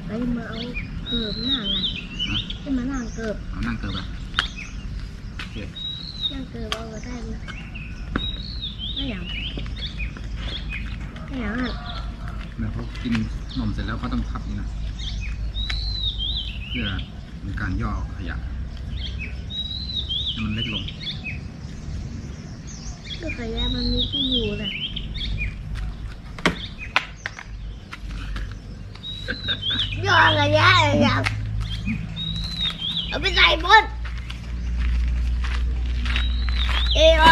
ไปมาเอาเกิบหน้าไงจะมานั่งเกิบเอานั่งเกิบอ่ะโอเคนั่งเกิบเอาก็ได้ไหมไม่อย่างอ่ะเมื่อเขากินนมเสร็จแล้วเขาต้องพับนี่นะเพื่อเป็นการย่อขยะให้มันเล็กลงก็ขยะมันมีที่อยู่นะย่อขยะอย่างเอาไปใส่บนเอว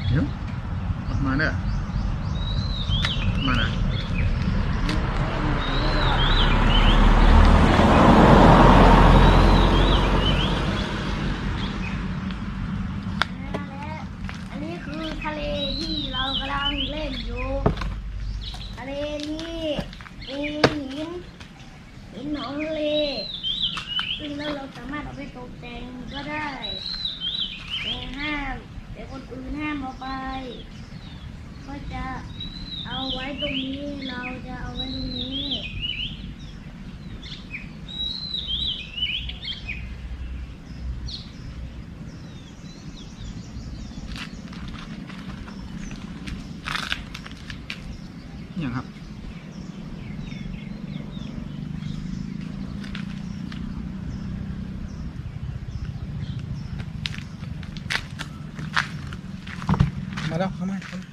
เดี๋ยวออกมาเนี่ยมานะอันนี้คือทะเลที่เรากำลังเล่นอยู่ทะเลนี้มีหินของทะเลซึ่งเราสามารถเอาไปตกแต่งก็ได้แต่คนอื่นห้ามเอาไปก็จะเอาไว้ตรงนี้เราจะเอาไว้ตรงนี้อย่างครับมาแล้วเข้ามา